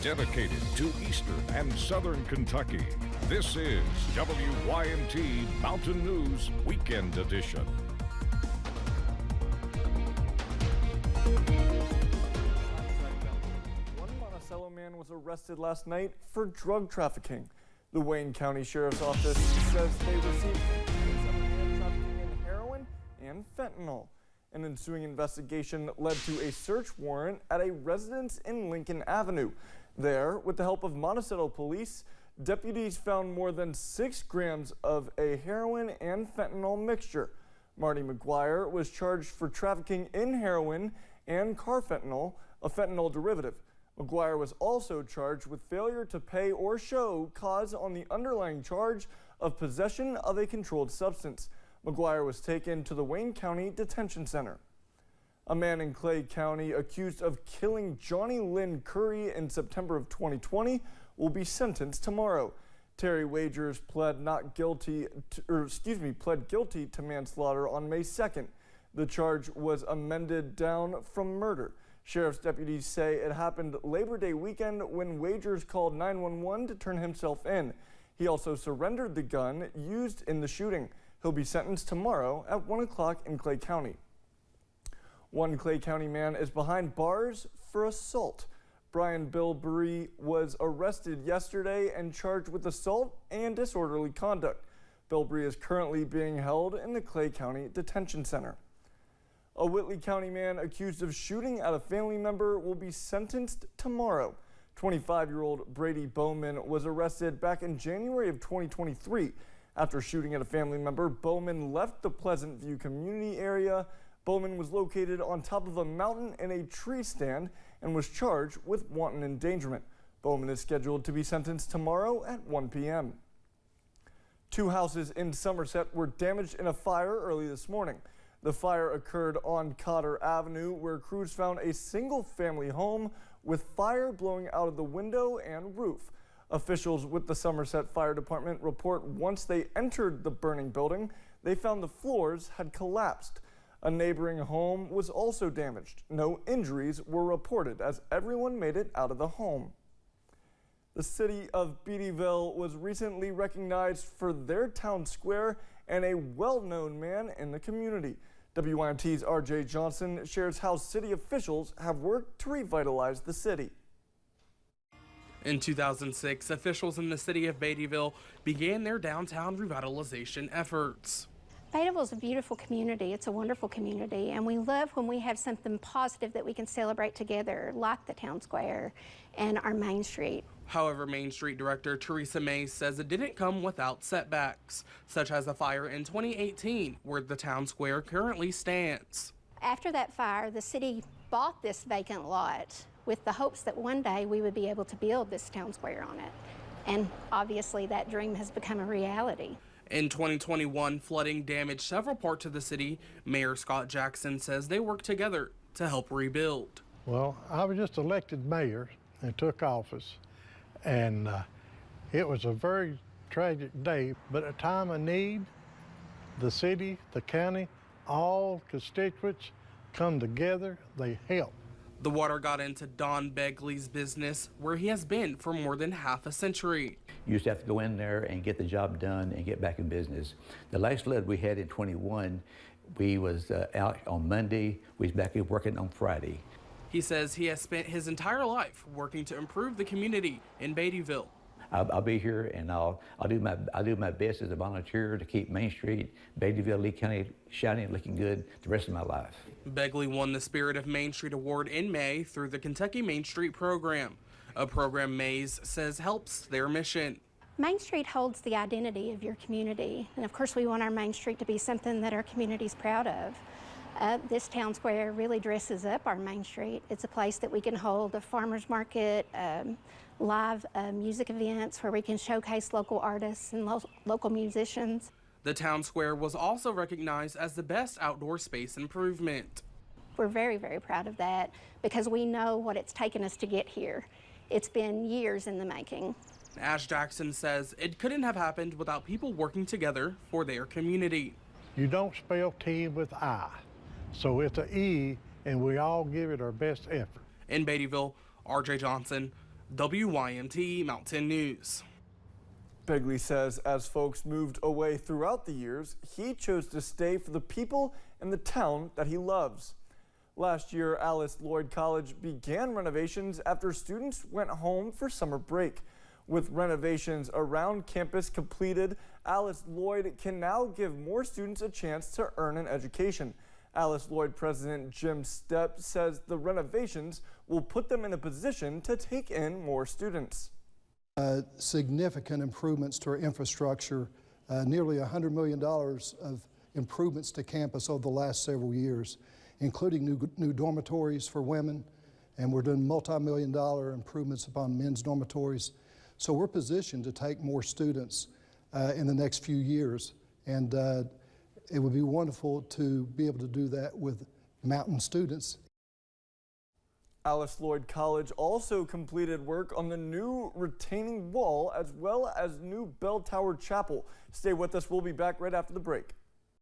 Dedicated to Eastern and Southern Kentucky, this is WYMT Mountain News Weekend Edition. One Monticello man was arrested last night for drug trafficking. The Wayne County Sheriff's Office says they received complaints of a man trafficking in heroin and fentanyl. An ensuing investigation led to a search warrant at a residence in Lincoln Avenue. There, with the help of Monticello police, deputies found more than 6 grams of a heroin and fentanyl mixture. Marty McGuire was charged for trafficking in heroin and carfentanil, a fentanyl derivative. McGuire was also charged with failure to pay or show cause on the underlying charge of possession of a controlled substance. McGuire was taken to the Wayne County Detention Center. A man in Clay County accused of killing Johnny Lynn Curry in September of 2020 will be sentenced tomorrow. Terry Wagers pled guilty to manslaughter on May 2nd. The charge was amended down from murder. Sheriff's deputies say it happened Labor Day weekend when Wagers called 911 to turn himself in. He also surrendered the gun used in the shooting. He'll be sentenced tomorrow at 1 o'clock in Clay County. One Clay County man is behind bars for assault. Brian Bilberry was arrested yesterday and charged with assault and disorderly conduct. Bilberry is currently being held in the Clay County Detention Center. A Whitley County man accused of shooting at a family member will be sentenced tomorrow. 25-year-old Brady Bowman was arrested back in January of 2023. After shooting at a family member, Bowman left the Pleasant View community area. Bowman was located on top of a mountain in a tree stand and was charged with wanton endangerment. Bowman is scheduled to be sentenced tomorrow at 1 p.m. 2 houses in Somerset were damaged in a fire early this morning. The fire occurred on Cotter Avenue, where crews found a single-family home with fire blowing out of the window and roof. Officials with the Somerset Fire Department report once they entered the burning building, they found the floors had collapsed. A neighboring home was also damaged. No injuries were reported as everyone made it out of the home. The city of Beattyville was recently recognized for their town square and a well-known man in the community. WYMT's RJ Johnson shares how city officials have worked to revitalize the city. In 2006, officials in the city of Beattyville began their downtown revitalization efforts. Beattyville is a beautiful community. It's a wonderful community, and we love when we have something positive that we can celebrate together, like the town square and our Main Street. However, Main Street Director Teresa Mays says it didn't come without setbacks, such as a fire in 2018, where the town square currently stands. After that fire, the city bought this vacant lot with the hopes that one day we would be able to build this town square on it. And obviously that dream has become a reality. In 2021, flooding damaged several parts of the city. Mayor Scott Jackson says they worked together to help rebuild. Well, I was just elected mayor and took office, and it was a very tragic day, but at a time of need, the city, the county, all constituents come together, they help. The water got into Don Begley's business, where he has been for more than half a century. You used to have to go in there and get the job done and get back in business. The last flood we had in 21, we was out on Monday, we was back in working on Friday. He says he has spent his entire life working to improve the community in Beattyville. I'll be here and I'll do my best as a volunteer to keep Main Street, Beattyville, Lee County shining and looking good the rest of my life. Begley won the Spirit of Main Street Award in May through the Kentucky Main Street program, a program Mays says helps their mission. Main Street holds the identity of your community, and of course we want our Main Street to be something that our community's proud of. This town square really dresses up our Main Street. It's a place that we can hold a farmer's market, live music events where we can showcase local artists and local musicians. The town square was also recognized as the best outdoor space improvement. We're very, very proud of that because we know what it's taken us to get here. It's been years in the making. Ash Jackson says it couldn't have happened without people working together for their community. You don't spell team with I, so it's an E, and we all give it our best effort. In Beattyville, RJ Johnson, WYMT Mountain News. Begley says as folks moved away throughout the years, he chose to stay for the people and the town that he loves. Last year, Alice Lloyd College began renovations after students went home for summer break. With renovations around campus completed, Alice Lloyd can now give more students a chance to earn an education. Alice Lloyd President Jim Stepp says the renovations will put them in a position to take in more students. Significant improvements to our infrastructure, nearly $100 million of improvements to campus over the last several years, including new dormitories for women, and we're doing multi-million-dollar improvements upon men's dormitories. So we're positioned to take more students in the next few years, and it would be wonderful to be able to do that with Mountain students. Alice Lloyd College also completed work on the new retaining wall as well as new bell tower chapel. Stay with us. We'll be back right after the break.